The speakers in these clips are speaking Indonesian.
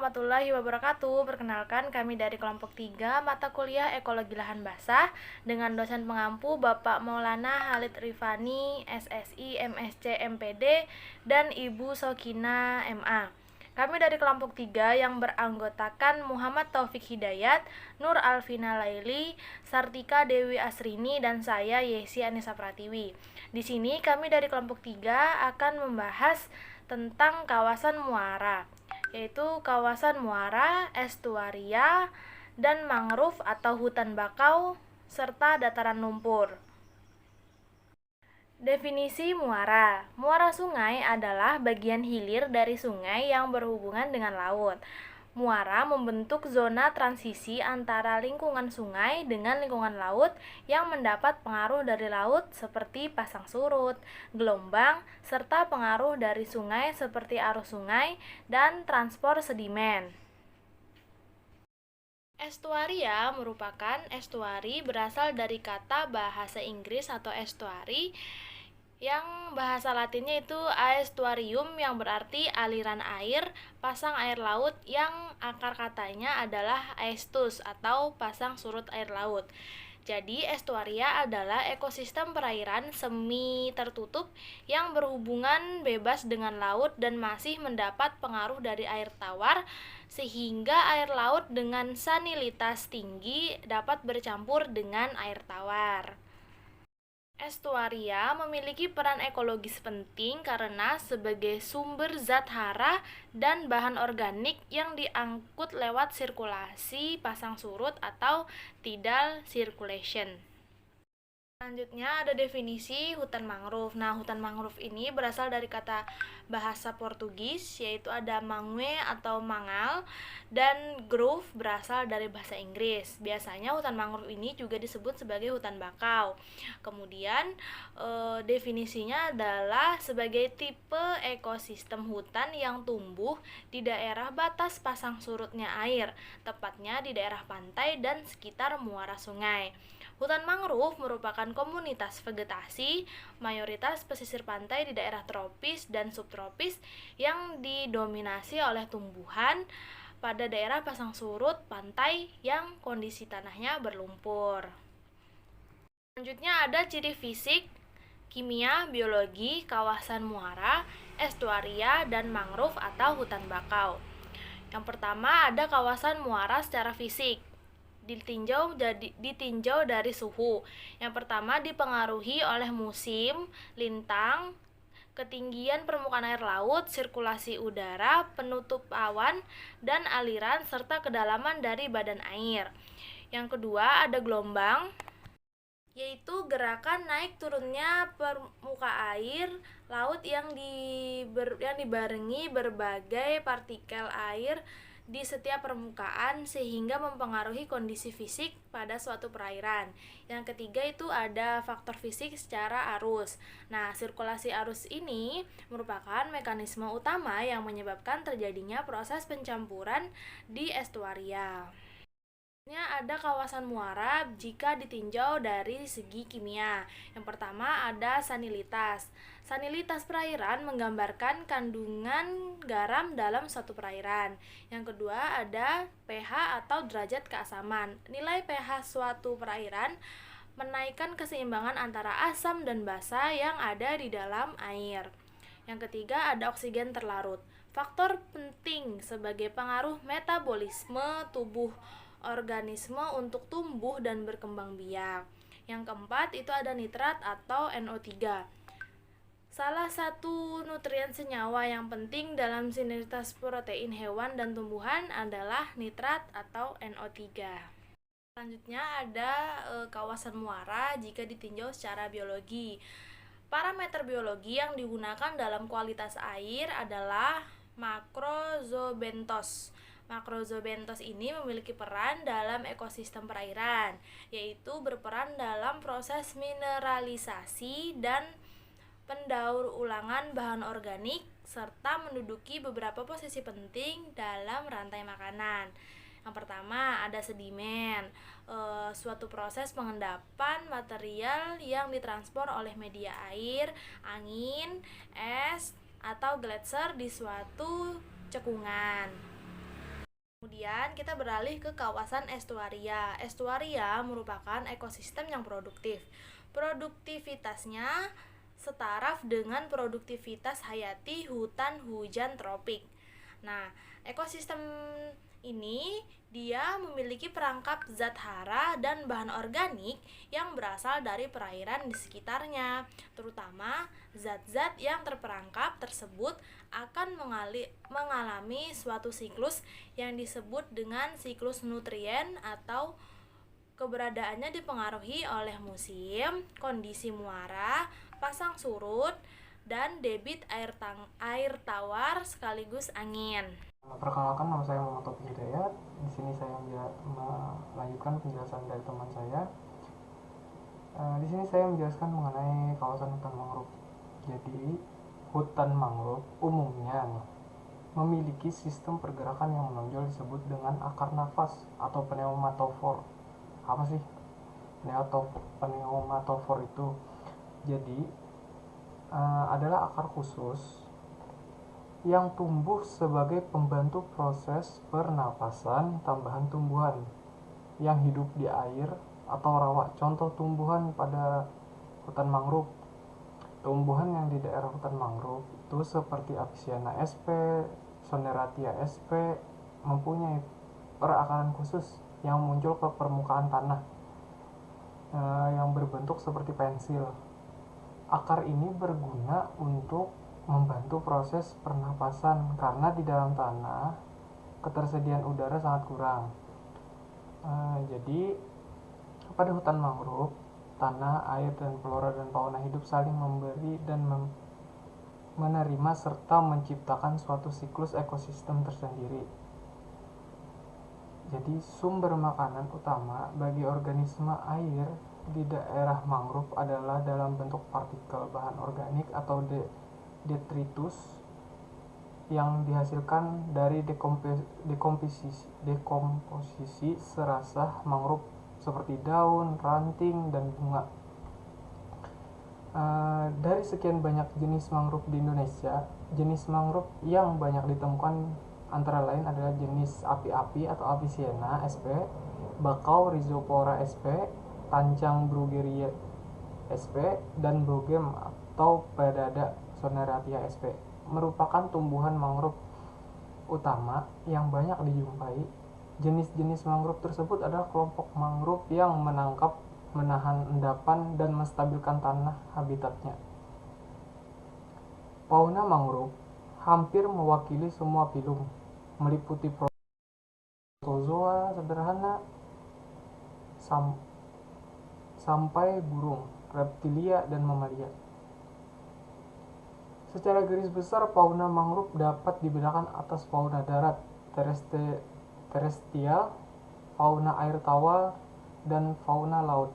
warahmatullahi wabarakatuh. Perkenalkan, kami dari kelompok 3 mata kuliah Ekologi Lahan Basah dengan dosen pengampu Bapak Maulana Halid Rifani, SSI, MSc, MPD, dan Ibu Sokina, MA. Kami dari kelompok 3 yang beranggotakan Muhammad Taufik Hidayat, Nur Alvina Laili, Sartika Dewi Asrini, dan saya Yesi Anissa Pratiwi. Di sini kami dari kelompok 3 akan membahas tentang kawasan muara, yaitu kawasan muara, estuaria, dan mangrove atau hutan bakau, serta dataran lumpur. Definisi muara. Muara sungai adalah bagian hilir dari sungai yang berhubungan dengan laut. Muara membentuk zona transisi antara lingkungan sungai dengan lingkungan laut yang mendapat pengaruh dari laut seperti pasang surut, gelombang, serta pengaruh dari sungai seperti arus sungai dan transport sedimen. Estuaria merupakan estuari berasal dari kata bahasa Inggris atau estuary yang bahasa latinnya itu aestuarium yang berarti aliran air, pasang air laut yang akar katanya adalah aestus atau pasang surut air laut. Jadi estuaria adalah ekosistem perairan semi tertutup yang berhubungan bebas dengan laut dan masih mendapat pengaruh dari air tawar sehingga air laut dengan salinitas tinggi dapat bercampur dengan air tawar. Estuaria memiliki peran ekologis penting karena sebagai sumber zat hara dan bahan organik yang diangkut lewat sirkulasi pasang surut atau tidal circulation. Selanjutnya ada definisi hutan mangrove. Nah, hutan mangrove ini berasal dari kata bahasa Portugis, yaitu ada mangue atau mangal, dan grove berasal dari bahasa Inggris. Biasanya hutan mangrove ini juga disebut sebagai hutan bakau. Kemudian definisinya adalah sebagai tipe ekosistem hutan yang tumbuh di daerah batas pasang surutnya air, tepatnya di daerah pantai dan sekitar muara sungai. Hutan mangrove merupakan komunitas vegetasi mayoritas pesisir pantai di daerah tropis dan subtropis yang didominasi oleh tumbuhan pada daerah pasang surut pantai yang kondisi tanahnya berlumpur. Selanjutnya ada ciri fisik, kimia, biologi, kawasan muara, estuaria, dan mangrove atau hutan bakau. Yang pertama ada kawasan muara secara fisik. Ditinjau dari suhu. Yang pertama dipengaruhi oleh musim, lintang, ketinggian permukaan air laut, sirkulasi udara, penutup awan, dan aliran serta kedalaman dari badan air. Yang kedua ada gelombang, yaitu gerakan naik turunnya permukaan air laut yang dibarengi berbagai partikel air di setiap permukaan sehingga mempengaruhi kondisi fisik pada suatu perairan. Yang ketiga itu ada faktor fisik secara arus. Nah, sirkulasi arus ini merupakan mekanisme utama yang menyebabkan terjadinya proses pencampuran di estuaria. Ada kawasan muara jika ditinjau dari segi kimia. Yang pertama ada salinitas. Salinitas perairan menggambarkan kandungan garam dalam suatu perairan. Yang kedua ada pH atau derajat keasaman. Nilai pH suatu perairan menaikkan keseimbangan antara asam dan basa yang ada di dalam air. Yang ketiga ada oksigen terlarut. Faktor penting sebagai pengaruh metabolisme tubuh organisme untuk tumbuh dan berkembang biak. Yang keempat itu ada nitrat atau NO3. Salah satu nutrien senyawa yang penting dalam sinergitas protein hewan dan tumbuhan adalah nitrat atau NO3. Selanjutnya ada kawasan muara jika ditinjau secara biologi. Parameter biologi yang digunakan dalam kualitas air adalah makrozobentos. Makrozobentos ini memiliki peran dalam ekosistem perairan, yaitu berperan dalam proses mineralisasi dan pendaur ulangan bahan organik serta menduduki beberapa posisi penting dalam rantai makanan. Yang pertama ada sedimen, suatu proses pengendapan material yang ditransport oleh media air, angin, es, atau gletser di suatu cekungan. Kemudian kita beralih ke kawasan estuaria. Estuaria merupakan ekosistem yang produktif. Produktivitasnya setaraf dengan produktivitas hayati hutan hujan tropik. Nah, ekosistem ini dia memiliki perangkap zat hara dan bahan organik yang berasal dari perairan di sekitarnya. Terutama zat-zat yang terperangkap tersebut akan mengalami suatu siklus yang disebut dengan siklus nutrien atau keberadaannya dipengaruhi oleh musim, kondisi muara, pasang surut, dan debit air tawar sekaligus angin. Perkenalkan, nama saya Muhammad Taufik Hidayat. Di sini saya melanjutkan penjelasan dari teman saya. Di sini saya menjelaskan mengenai kawasan hutan mangrove. Jadi, hutan mangrove umumnya memiliki sistem pergerakan yang menonjol disebut dengan akar nafas atau pneumatofor. Apa sih pneumatofor itu? Jadi, adalah akar khusus yang tumbuh sebagai pembantu proses pernapasan tambahan tumbuhan yang hidup di air atau rawa. Contoh tumbuhan pada hutan mangrove. Tumbuhan yang di daerah hutan mangrove itu seperti Avicenna sp, Soneratia sp mempunyai perakaran khusus yang muncul ke permukaan tanah yang berbentuk seperti pensil. Akar ini berguna untuk membantu proses pernapasan karena di dalam tanah ketersediaan udara sangat kurang. Jadi pada hutan mangrove, tanah, air, dan flora dan fauna hidup saling memberi dan menerima serta menciptakan suatu siklus ekosistem tersendiri. Jadi sumber makanan utama bagi organisme air di daerah mangrove adalah dalam bentuk partikel bahan organik atau detritus yang dihasilkan dari dekomposisi serasah mangrove seperti daun, ranting, dan bunga. Dari sekian banyak jenis mangrove di Indonesia, jenis mangrove yang banyak ditemukan antara lain adalah jenis api-api atau Avicenna sp, bakau Rhizopora sp, tancang Bruguiera sp, dan bogem atau pedada Soneratia sp merupakan tumbuhan mangrove utama yang banyak dijumpai. Jenis-jenis mangrove tersebut adalah kelompok mangrove yang menahan endapan dan menstabilkan tanah habitatnya. Fauna mangrove hampir mewakili semua filum, meliputi protozoa sederhana sampai burung, reptilia, dan mamalia. Secara garis besar, fauna mangrove dapat dibedakan atas fauna darat, terrestrial, fauna air tawar, dan fauna laut.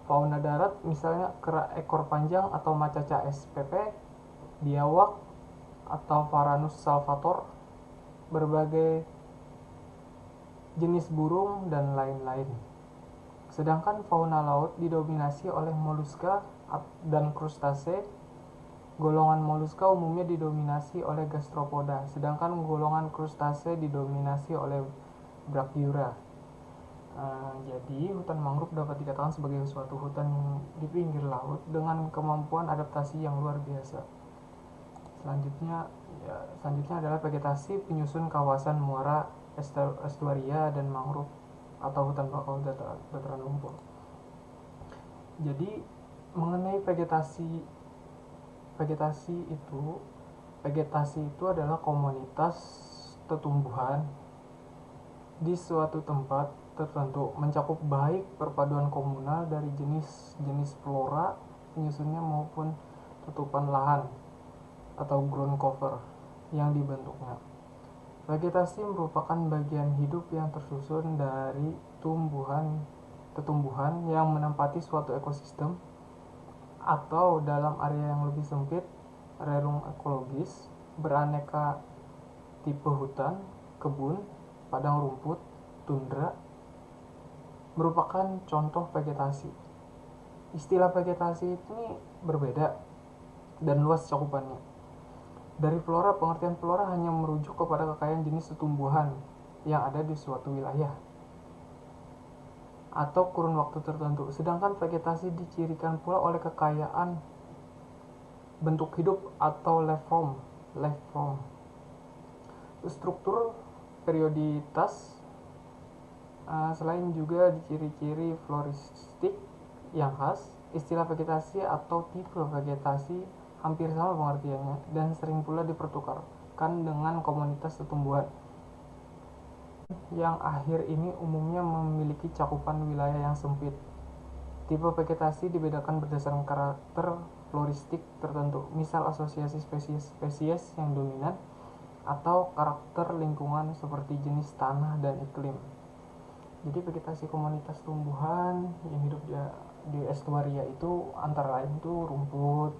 Fauna darat misalnya kera ekor panjang atau macaca spp, biawak atau Varanus salvator, berbagai jenis burung, dan lain-lain. Sedangkan fauna laut didominasi oleh moluska dan krustase. Golongan moluska umumnya didominasi oleh gastropoda, sedangkan golongan krustase didominasi oleh brachyura. Jadi hutan mangrove dapat dikatakan sebagai suatu hutan di pinggir laut dengan kemampuan adaptasi yang luar biasa. Selanjutnya adalah vegetasi penyusun kawasan muara, estuaria, dan mangrove atau hutan bakau dataran lumpur. Jadi mengenai vegetasi itu adalah komunitas tumbuhan di suatu tempat tertentu, mencakup baik perpaduan komunal dari jenis-jenis flora penyusunnya maupun tutupan lahan atau ground cover yang dibentuknya. Vegetasi merupakan bagian hidup yang tersusun dari tumbuhan yang menempati suatu ekosistem, atau dalam area yang lebih sempit, relung ekologis, beraneka tipe hutan, kebun, padang rumput, tundra, merupakan contoh vegetasi. Istilah vegetasi ini berbeda dan luas cakupannya. Dari flora, pengertian flora hanya merujuk kepada kekayaan jenis tumbuhan yang ada di suatu wilayah atau kurun waktu tertentu. Sedangkan vegetasi dicirikan pula oleh kekayaan bentuk hidup atau life form. Struktur perioditas selain juga diciri-ciri floristik yang khas, istilah vegetasi atau tipe vegetasi hampir sama pengertiannya dan sering pula dipertukarkan dengan komunitas tumbuhan yang akhir ini umumnya memiliki cakupan wilayah yang sempit. Tipe vegetasi dibedakan berdasarkan karakter floristik tertentu, misal asosiasi spesies yang dominan atau karakter lingkungan seperti jenis tanah dan iklim. Jadi vegetasi komunitas tumbuhan yang hidup di estuaria itu antara lain tuh rumput,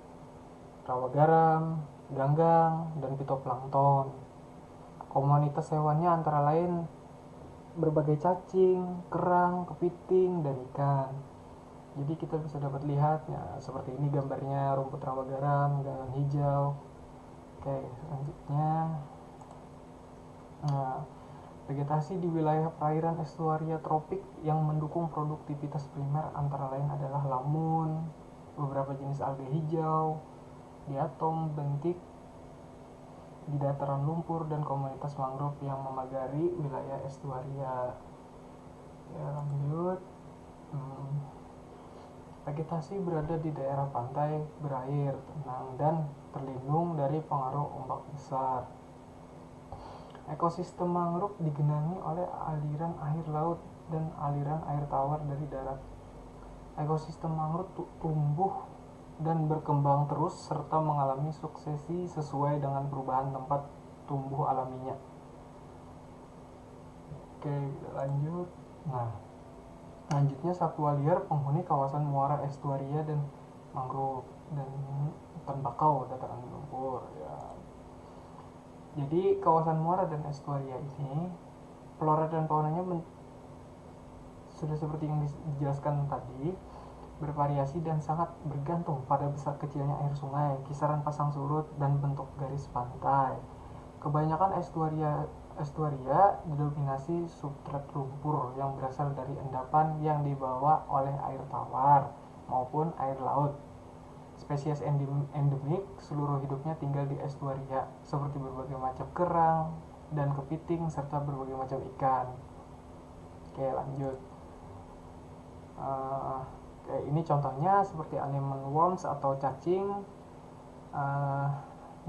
rawa garam, ganggang, dan fitoplankton. Komunitas hewannya antara lain berbagai cacing, kerang, kepiting, dan ikan. Jadi kita bisa dapat lihat ya, seperti ini gambarnya rumput rawa garam, ganggang hijau. Oke, selanjutnya vegetasi di wilayah perairan estuaria tropik yang mendukung produktivitas primer antara lain adalah lamun, beberapa jenis alga hijau, diatom, bentik di dataran lumpur, dan komunitas mangrove yang memagari wilayah estuaria. Ya, lanjut. Vegetasi berada di daerah pantai berair, tenang, dan terlindung dari pengaruh ombak besar. Ekosistem mangrove digenangi oleh aliran air laut dan aliran air tawar dari darat. Ekosistem mangrove tumbuh dan berkembang terus serta mengalami suksesi sesuai dengan perubahan tempat tumbuh alaminya. Oke, lanjut. Selanjutnya satwa liar penghuni kawasan muara estuaria dan mangrove dan tembakau dataran lumpur ya. Jadi kawasan muara dan estuaria ini flora dan faunanya sudah seperti yang dijelaskan tadi, bervariasi dan sangat bergantung pada besar kecilnya air sungai, kisaran pasang surut, dan bentuk garis pantai. Kebanyakan estuaria didominasi substrat lumpur yang berasal dari endapan yang dibawa oleh air tawar maupun air laut. Spesies endemik seluruh hidupnya tinggal di estuaria, seperti berbagai macam kerang dan kepiting serta berbagai macam ikan. Oke, lanjut. Ini contohnya seperti anemone worms atau cacing,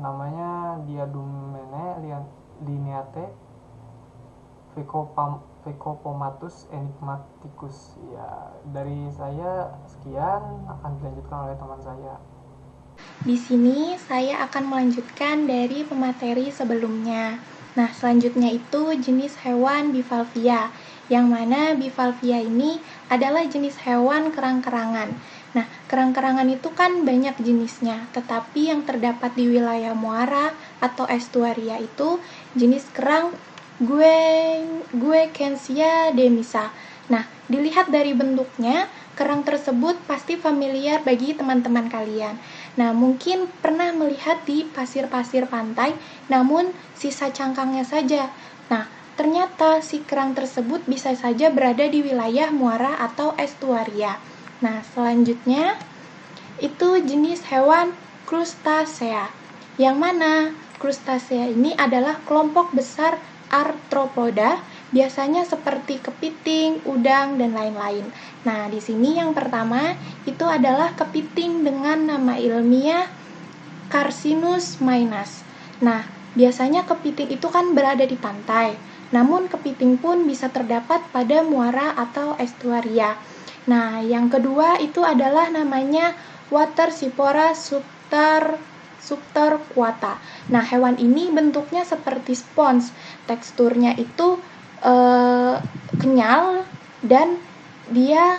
namanya Diadumene lineate, Phecopomatus enigmaticus. Ya, dari saya sekian, akan dilanjutkan oleh teman saya. Di sini saya akan melanjutkan dari pemateri sebelumnya. Nah, selanjutnya itu jenis hewan bivalvia, yang mana bivalvia ini adalah jenis hewan kerang-kerangan. Nah, kerang-kerangan itu kan banyak jenisnya, tetapi yang terdapat di wilayah muara atau estuaria itu jenis kerang Guekensia demisa. Nah, dilihat dari bentuknya, kerang tersebut pasti familiar bagi teman-teman kalian. Nah, mungkin pernah melihat di pasir-pasir pantai, namun sisa cangkangnya saja. Nah, ternyata si kerang tersebut bisa saja berada di wilayah muara atau estuaria. Nah, selanjutnya itu jenis hewan krustasea. Yang mana krustasea ini adalah kelompok besar arthropoda, biasanya seperti kepiting, udang, dan lain-lain. Nah, di sini yang pertama itu adalah kepiting dengan nama ilmiah Carcinus maynaz. Nah, biasanya kepiting itu kan berada di pantai, namun kepiting pun bisa terdapat pada muara atau estuaria. Nah, yang kedua itu adalah namanya Watersipora subtorquata. Nah, hewan ini bentuknya seperti spons, teksturnya itu kenyal dan dia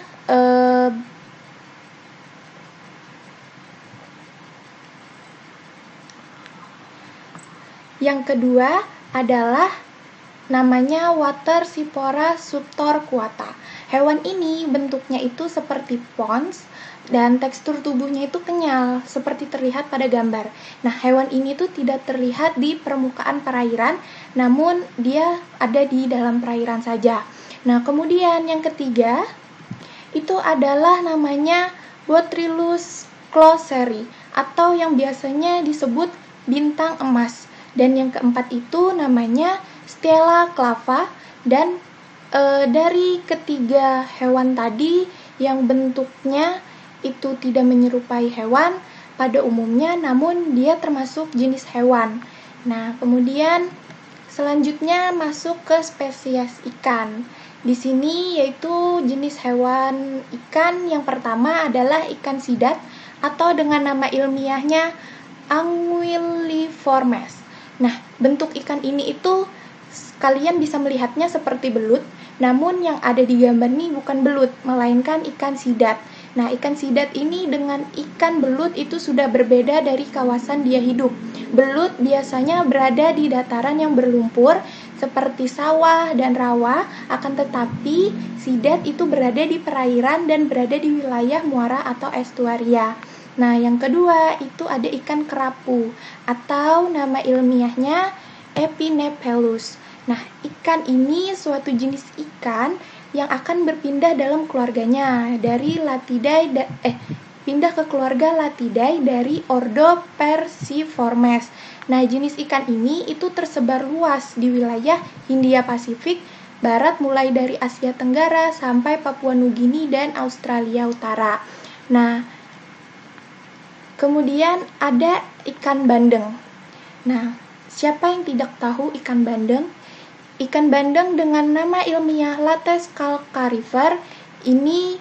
yang kedua adalah namanya Watersipora subtorquata. Hewan ini bentuknya itu seperti pons dan tekstur tubuhnya itu kenyal, seperti terlihat pada gambar. Nah, hewan ini tuh tidak terlihat di permukaan perairan, namun dia ada di dalam perairan saja. Nah, kemudian yang ketiga itu adalah namanya Botrytis closeri atau yang biasanya disebut bintang emas. Dan yang keempat itu namanya Stella clava. Dan dari ketiga hewan tadi yang bentuknya itu tidak menyerupai hewan pada umumnya, namun dia termasuk jenis hewan. Nah, kemudian selanjutnya masuk ke spesies ikan. Di sini yaitu jenis hewan ikan yang pertama adalah ikan sidat atau dengan nama ilmiahnya Anguilliformes. Nah, bentuk ikan ini itu kalian bisa melihatnya seperti belut, namun yang ada di gambar ini bukan belut, melainkan ikan sidat. Nah, ikan sidat ini dengan ikan belut itu sudah berbeda dari kawasan dia hidup. Belut biasanya berada di dataran yang berlumpur seperti sawah dan rawa, akan tetapi sidat itu berada di perairan dan berada di wilayah muara atau estuaria. Nah, yang kedua itu ada ikan kerapu atau nama ilmiahnya Epinephelus. Nah, ikan ini suatu jenis ikan yang akan berpindah dalam keluarganya dari pindah ke keluarga Latidae dari ordo Perciformes. Nah, jenis ikan ini itu tersebar luas di wilayah Hindia Pasifik barat mulai dari Asia Tenggara sampai Papua Nugini dan Australia Utara. Nah, kemudian ada ikan bandeng. Nah, siapa yang tidak tahu ikan bandeng? Ikan bandeng dengan nama ilmiah Lates calcarifer ini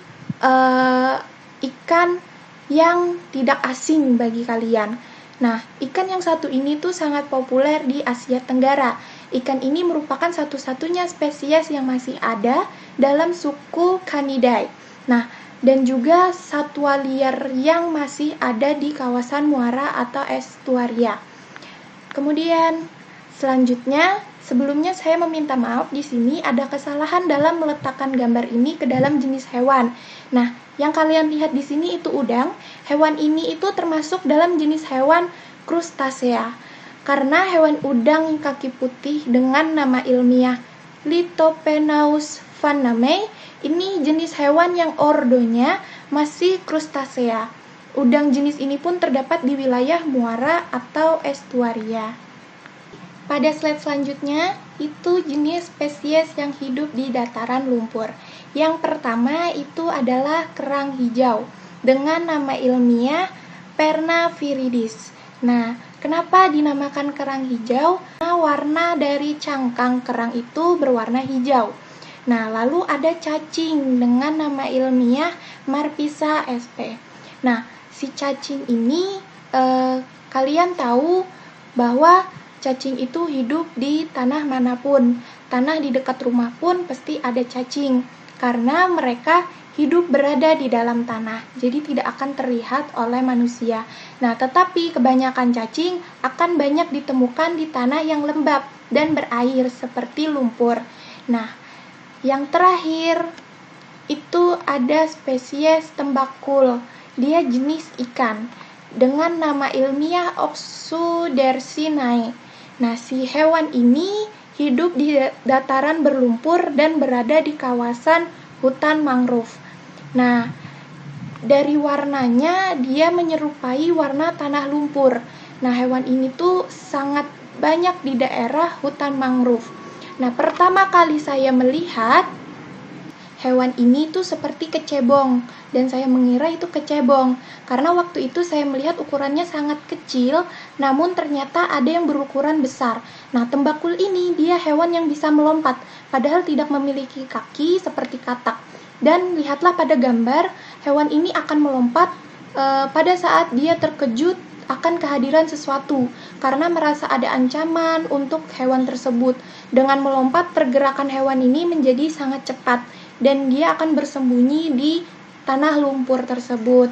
ikan yang tidak asing bagi kalian. Nah, ikan yang satu ini tuh sangat populer di Asia Tenggara. Ikan ini merupakan satu-satunya spesies yang masih ada dalam suku Canidae. Nah, dan juga satwa liar yang masih ada di kawasan muara atau estuaria. Kemudian selanjutnya, sebelumnya saya meminta maaf, di sini ada kesalahan dalam meletakkan gambar ini ke dalam jenis hewan. Nah, yang kalian lihat di sini itu udang. Hewan ini itu termasuk dalam jenis hewan krustasea. Karena hewan udang kaki putih dengan nama ilmiah Lithopenaus vannamei, ini jenis hewan yang ordonya masih krustasea. Udang jenis ini pun terdapat di wilayah muara atau estuaria. Pada slide selanjutnya, itu jenis spesies yang hidup di dataran lumpur. Yang pertama itu adalah kerang hijau dengan nama ilmiah Perna viridis. Nah, kenapa dinamakan kerang hijau? Karena warna dari cangkang kerang itu berwarna hijau. Nah, lalu ada cacing dengan nama ilmiah Marpisa sp. Nah, si cacing ini kalian tahu bahwa cacing itu hidup di tanah manapun. Tanah di dekat rumah pun pasti ada cacing, karena mereka hidup berada di dalam tanah, jadi tidak akan terlihat oleh manusia. Nah, tetapi kebanyakan cacing akan banyak ditemukan di tanah yang lembab dan berair seperti lumpur. Nah, yang terakhir itu ada spesies tembakul. Dia jenis ikan dengan nama ilmiah Oxudersinae. Nah, si hewan ini hidup di dataran berlumpur dan berada di kawasan hutan mangrove. Nah, dari warnanya dia menyerupai warna tanah lumpur. Nah, hewan ini tuh sangat banyak di daerah hutan mangrove. Nah, pertama kali saya melihat hewan ini tuh seperti kecebong, dan saya mengira itu kecebong karena waktu itu saya melihat ukurannya sangat kecil, namun ternyata ada yang berukuran besar. Nah, tembakul ini dia hewan yang bisa melompat, padahal tidak memiliki kaki seperti katak. Dan lihatlah pada gambar, hewan ini akan melompat pada saat dia terkejut akan kehadiran sesuatu, karena merasa ada ancaman untuk hewan tersebut. Dengan melompat, pergerakan hewan ini menjadi sangat cepat, dan dia akan bersembunyi di tanah lumpur tersebut.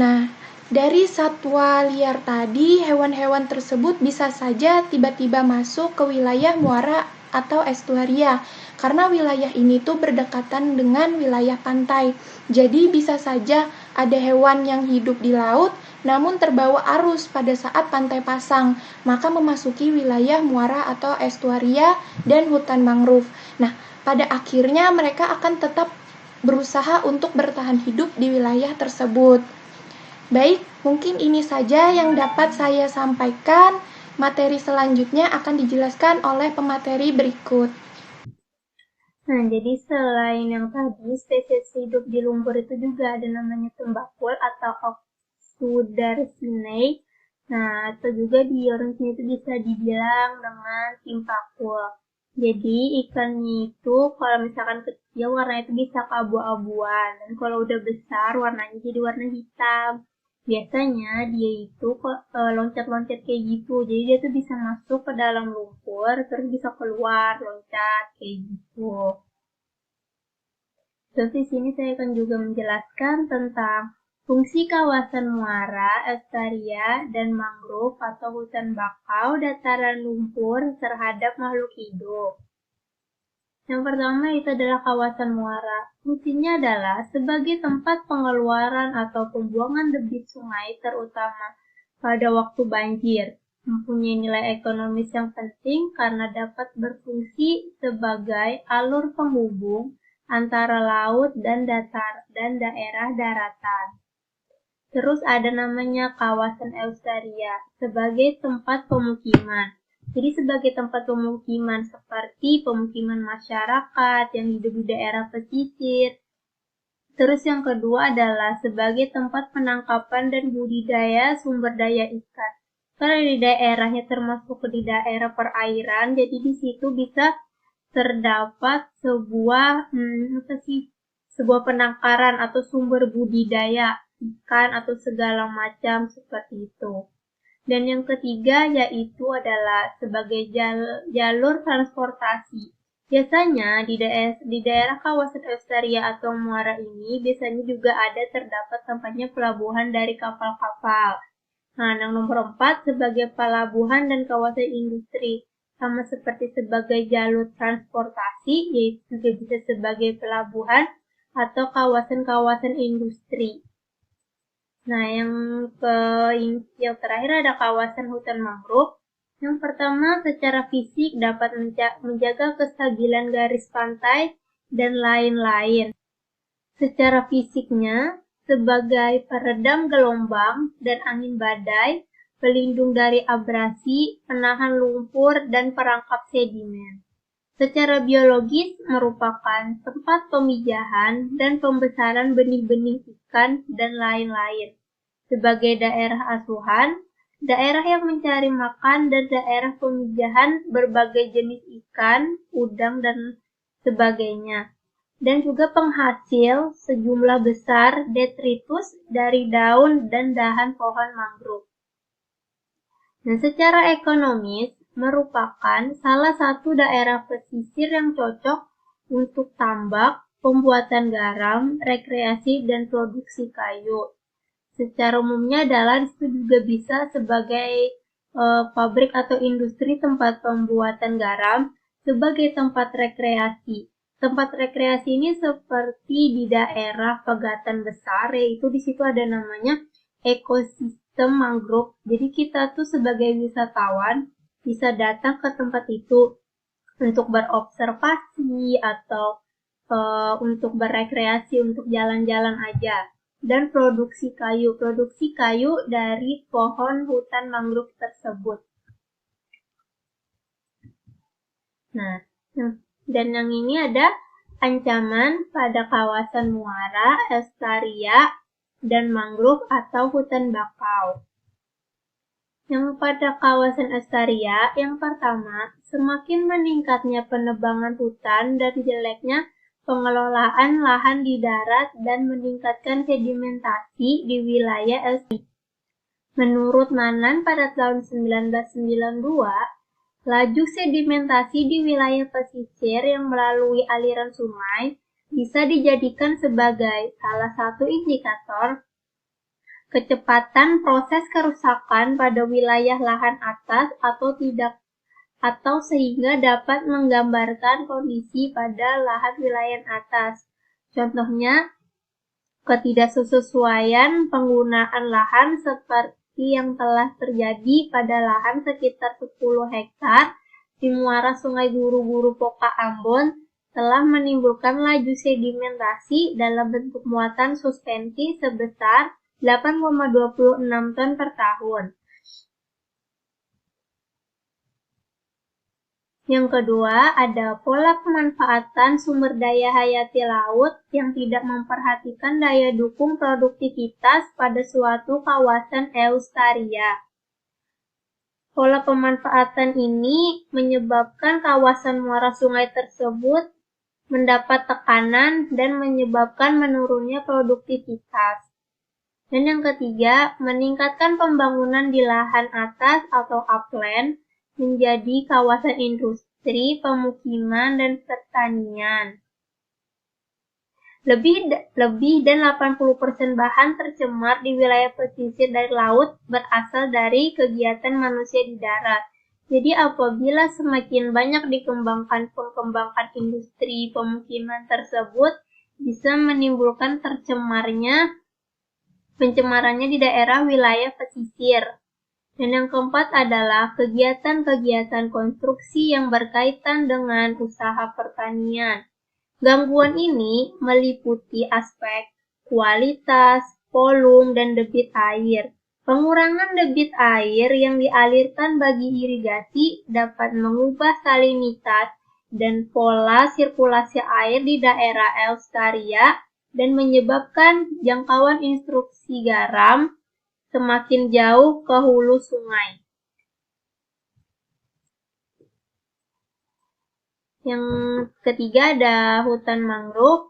Nah, dari satwa liar tadi, hewan-hewan tersebut bisa saja tiba-tiba masuk ke wilayah muara atau estuaria. Karena wilayah ini tuh berdekatan dengan wilayah pantai. Jadi bisa saja ada hewan yang hidup di laut namun terbawa arus pada saat pantai pasang, maka memasuki wilayah muara atau estuaria dan hutan mangrove. Nah, pada akhirnya mereka akan tetap berusaha untuk bertahan hidup di wilayah tersebut. Baik, mungkin ini saja yang dapat saya sampaikan. Materi selanjutnya akan dijelaskan oleh pemateri berikut. Nah, jadi selain yang tadi, spesies hidup di lumpur itu juga ada namanya tembakul atau Oxudarcinae. Nah, atau juga di orang sini itu bisa dibilang dengan timpakul. Jadi ikannya itu kalau misalkan kecil warnanya itu bisa keabu-abuan, dan kalau udah besar warnanya jadi warna hitam. Biasanya dia itu loncat-loncat kayak gitu, jadi dia tuh bisa masuk ke dalam lumpur terus bisa keluar loncat kayak gitu. Terus di sini saya akan juga menjelaskan tentang fungsi kawasan muara, estuaria, dan mangrove atau hutan bakau dataran lumpur terhadap makhluk hidup. Yang pertama itu adalah kawasan muara. Fungsinya adalah sebagai tempat pengeluaran atau pembuangan debit sungai terutama pada waktu banjir. Mempunyai nilai ekonomis yang penting karena dapat berfungsi sebagai alur penghubung antara laut dan daerah daratan. Terus ada namanya kawasan estuaria sebagai tempat pemukiman. Jadi sebagai tempat pemukiman seperti pemukiman masyarakat yang hidup di daerah pesisir. Terus yang kedua adalah sebagai tempat penangkapan dan budidaya sumber daya ikan. Karena di daerahnya termasuk di daerah perairan, jadi di situ bisa terdapat sebuah penangkaran atau sumber budidaya ikan atau segala macam seperti itu. Dan yang ketiga yaitu adalah sebagai jalur transportasi. Biasanya di daerah kawasan estuaria atau muara ini biasanya juga ada terdapat tempatnya pelabuhan dari kapal-kapal. Nah, yang nomor 4 sebagai pelabuhan dan kawasan industri. Sama seperti sebagai jalur transportasi, yaitu juga bisa sebagai pelabuhan atau kawasan-kawasan industri. Nah, yang terakhir ada kawasan hutan mangrove. Yang pertama, secara fisik dapat menjaga kestabilan garis pantai dan lain-lain. Secara fisiknya, sebagai peredam gelombang dan angin badai, pelindung dari abrasi, penahan lumpur, dan perangkap sedimen. Secara biologis merupakan tempat pemijahan dan pembesaran benih-benih ikan dan lain-lain. Sebagai daerah asuhan, daerah yang mencari makan dan daerah pemijahan berbagai jenis ikan, udang, dan sebagainya. Dan juga penghasil sejumlah besar detritus dari daun dan dahan pohon mangrove. Nah, secara ekonomis, merupakan salah satu daerah pesisir yang cocok untuk tambak, pembuatan garam, rekreasi, dan produksi kayu. Secara umumnya adalah itu juga bisa sebagai pabrik atau industri tempat pembuatan garam, sebagai tempat rekreasi. Tempat rekreasi ini seperti di daerah pegatan besar, yaitu di situ ada namanya ekosistem mangrove. Jadi kita tuh sebagai wisatawan bisa datang ke tempat itu untuk berobservasi atau untuk berrekreasi, untuk jalan-jalan aja. Dan produksi kayu dari pohon hutan mangrove tersebut. Nah, dan yang ini ada ancaman pada kawasan muara, estuaria, dan mangrove atau hutan bakau. Yang pada kawasan estuaria, yang pertama, semakin meningkatnya penebangan hutan dan jeleknya pengelolaan lahan di darat dan meningkatkan sedimentasi di wilayah estuaria. Menurut Manan pada tahun 1992, laju sedimentasi di wilayah pesisir yang melalui aliran sungai bisa dijadikan sebagai salah satu indikator kecepatan proses kerusakan pada wilayah lahan atas atau sehingga dapat menggambarkan kondisi pada lahan wilayah atas. Contohnya, ketidaksesuaian penggunaan lahan seperti yang telah terjadi pada lahan sekitar 10 hektar di muara Sungai Guru-Guru Poka Ambon telah menimbulkan laju sedimentasi dalam bentuk muatan suspensi sebesar 8,26 ton per tahun. Yang kedua, ada pola pemanfaatan sumber daya hayati laut yang tidak memperhatikan daya dukung produktivitas pada suatu kawasan eustaria. Pola pemanfaatan ini menyebabkan kawasan muara sungai tersebut mendapat tekanan dan menyebabkan menurunnya produktivitas. Dan yang ketiga, meningkatkan pembangunan di lahan atas atau upland menjadi kawasan industri, pemukiman, dan pertanian. Lebih dan 80% bahan tercemar di wilayah pesisir dari laut berasal dari kegiatan manusia di darat. Jadi apabila semakin banyak dikembangkan industri pemukiman tersebut, bisa menimbulkan pencemarannya di daerah wilayah pesisir. Dan yang keempat adalah kegiatan-kegiatan konstruksi yang berkaitan dengan usaha pertanian. Gangguan ini meliputi aspek kualitas, volume, dan debit air. Pengurangan debit air yang dialirkan bagi irigasi dapat mengubah salinitas dan pola sirkulasi air di daerah eustaria dan menyebabkan jangkauan instruksi garam semakin jauh ke hulu sungai. Yang ketiga ada hutan mangrove.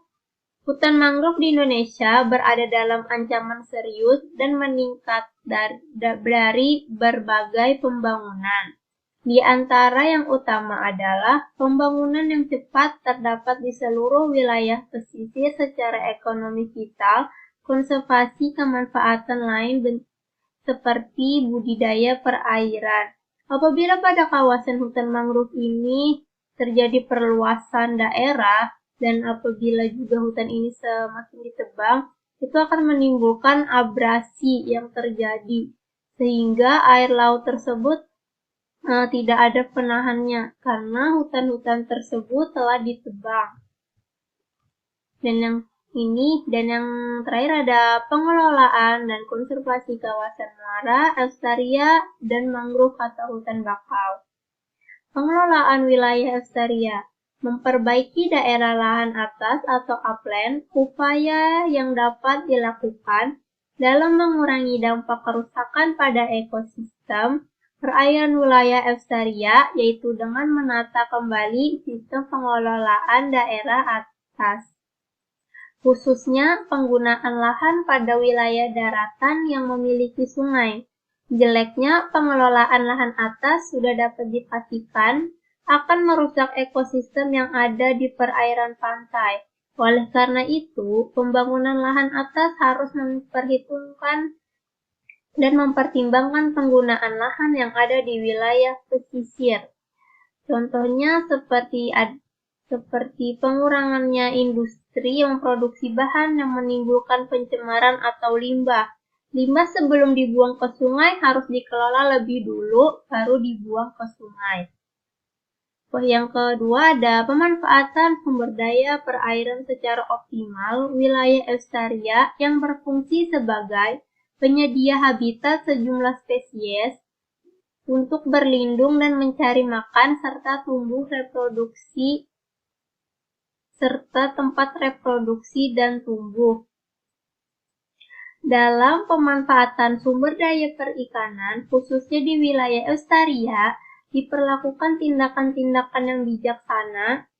Hutan mangrove di Indonesia berada dalam ancaman serius dan meningkat dari berbagai pembangunan. Di antara yang utama adalah pembangunan yang cepat terdapat di seluruh wilayah pesisir secara ekonomi vital, konservasi kemanfaatan lain seperti budidaya perairan. Apabila pada kawasan hutan mangrove ini terjadi perluasan daerah, dan apabila juga hutan ini semakin ditebang, itu akan menimbulkan abrasi yang terjadi, sehingga air laut tersebut tidak ada penahannya, karena hutan-hutan tersebut telah ditebang. Dan yang terakhir ada pengelolaan dan konservasi kawasan muara, eustaria, dan mangrove atau hutan bakau. Pengelolaan wilayah eustaria, memperbaiki daerah lahan atas atau upland, upaya yang dapat dilakukan dalam mengurangi dampak kerusakan pada ekosistem perairan wilayah eustaria, yaitu dengan menata kembali sistem pengelolaan daerah atas. Khususnya penggunaan lahan pada wilayah daratan yang memiliki sungai. Jeleknya pengelolaan lahan atas sudah dapat dipastikan akan merusak ekosistem yang ada di perairan pantai. Oleh karena itu, pembangunan lahan atas harus memperhitungkan dan mempertimbangkan penggunaan lahan yang ada di wilayah pesisir. Contohnya seperti pengurangannya industri yang memproduksi bahan yang menimbulkan pencemaran atau limbah. Limbah sebelum dibuang ke sungai harus dikelola lebih dulu, baru dibuang ke sungai. Yang kedua ada pemanfaatan sumber daya perairan secara optimal wilayah eustaria yang berfungsi sebagai penyedia habitat sejumlah spesies untuk berlindung dan mencari makan serta tempat reproduksi dan tumbuh. Dalam pemanfaatan sumber daya perikanan, khususnya di wilayah eustaria, diperlakukan tindakan-tindakan yang bijaksana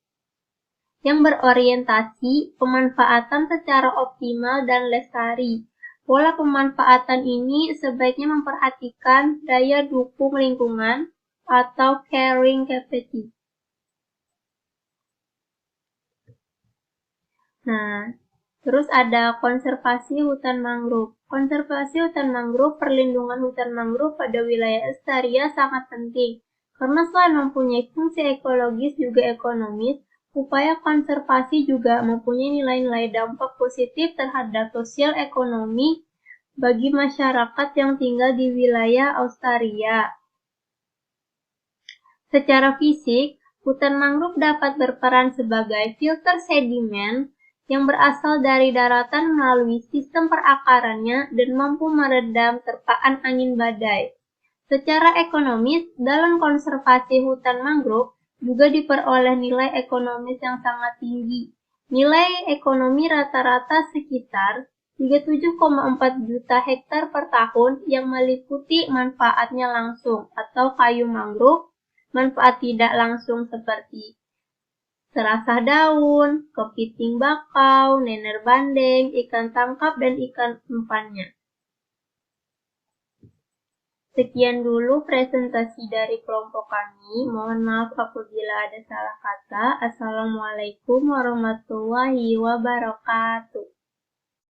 yang berorientasi pemanfaatan secara optimal dan lestari. Pola pemanfaatan ini sebaiknya memperhatikan daya dukung lingkungan atau carrying capacity. Nah, terus ada konservasi hutan mangrove. Konservasi hutan mangrove, perlindungan hutan mangrove pada wilayah eustaria sangat penting, Karena selain mempunyai fungsi ekologis juga ekonomis, upaya konservasi juga mempunyai nilai-nilai dampak positif terhadap sosial ekonomi bagi masyarakat yang tinggal di wilayah Australia. Secara fisik, hutan mangrove dapat berperan sebagai filter sedimen yang berasal dari daratan melalui sistem perakarannya dan mampu meredam terpaan angin badai. Secara ekonomis, dalam konservasi hutan mangrove juga diperoleh nilai ekonomis yang sangat tinggi. Nilai ekonomi rata-rata sekitar 37,4 juta hektar per tahun yang meliputi manfaatnya langsung atau kayu mangrove, manfaat tidak langsung seperti serasah daun, kepiting bakau, nener bandeng, ikan tangkap, dan ikan empannya. Sekian dulu presentasi dari kelompok kami. Mohon maaf apabila ada salah kata. Assalamualaikum warahmatullahi wabarakatuh.